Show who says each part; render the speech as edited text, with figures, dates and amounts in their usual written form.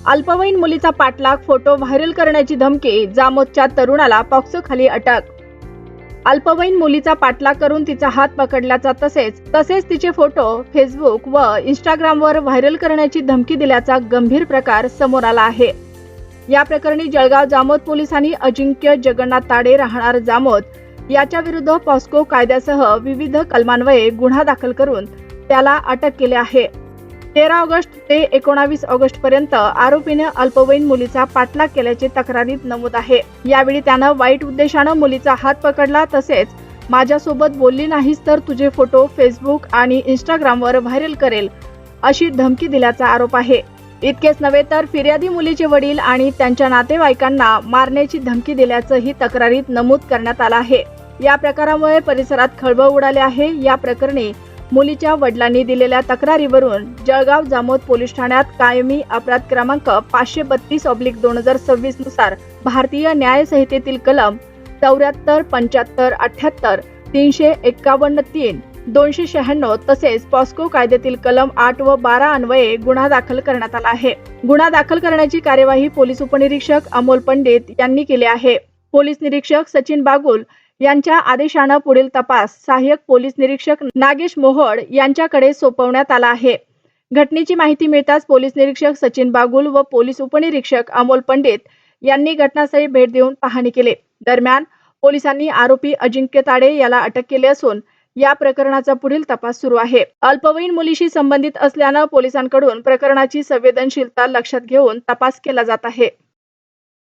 Speaker 1: अल्पवयीन मुलीचा पाठलाग, फोटो व्हायरल करण्याची धमकी, जामोदच्या तरुणाला पॉक्सोखाली अटक. अल्पवयीन मुलीचा पाठलाग करून तिचा हात पकडल्याचा तसेच तिचे फोटो फेसबुक व इंस्टाग्रामवर व्हायरल करण्याची धमकी दिल्याचा गंभीर प्रकार समोर आला आहे. या प्रकरणी जळगाव जामोद पोलिसांनी अजिंक्य जगन्नाथ ताडे राहणार जामोद याच्या विरुद्ध पॉस्को कायद्यासह विविध कलमान्वये गुन्हा दाखल करून त्याला अटक केली आहे. 13 ऑगस्ट ते 19 ऑगस्ट पर्यंत आरोपीने अल्पवयीन मुलीचा पाठलाग केल्याचे तक्रारीत नमूद आहे. यावेळी त्यानं वाईट उद्देशानं मुलीचा हात पकडला, तसेच माझ्यासोबत बोलली नाहीस तर तुझे फोटो फेसबुक आणि इंस्टाग्रामवर व्हायरल करेल अशी धमकी दिल्याचा आरोप आहे. इतकेच नव्हे तर फिर्यादी मुलीचे वडील आणि त्यांच्या नातेवाईकांना मारण्याची धमकी दिल्याचंही तक्रारीत नमूद करण्यात आलं आहे. या प्रकारामुळे परिसरात खळबळ उडाली आहे. या प्रकरणी मुलीच्या वडिलांनी दिलेल्या तक्रारीवरून जळगाव जामोद पोलीस ठाण्यात कायमी अपराध क्रमांक 532/2026 नुसार भारतीय न्याय संहितेतील कलम 74, 75, 78, 351(3), 296 तसेच पॉस्को कायद्यातील कलम 8 व 12 अन्वये गुन्हा दाखल करण्यात आला आहे. गुन्हा दाखल करण्याची कार्यवाही पोलीस उपनिरीक्षक अमोल पंडित यांनी केली आहे. पोलीस निरीक्षक सचिन बागुल यांच्या आदेशानं पुढील तपास सहाय्यक पोलीस निरीक्षक नागेश मोहोड यांच्याकडे सोपवण्यात आला आहे. घटनेची माहिती मिळताच पोलीस निरीक्षक सचिन बागुल व पोलीस उपनिरीक्षक अमोल पंडित यांनी घटनास्थळी भेट देऊन पाहणी केली. दरम्यान पोलिसांनी आरोपी अजिंक्य ताडे याला अटक केली असून या प्रकरणाचा पुढील तपास सुरू आहे. अल्पवयीन मुलीशी संबंधित असल्यानं पोलिसांकडून प्रकरणाची संवेदनशीलता लक्षात घेऊन तपास केला जात आहे.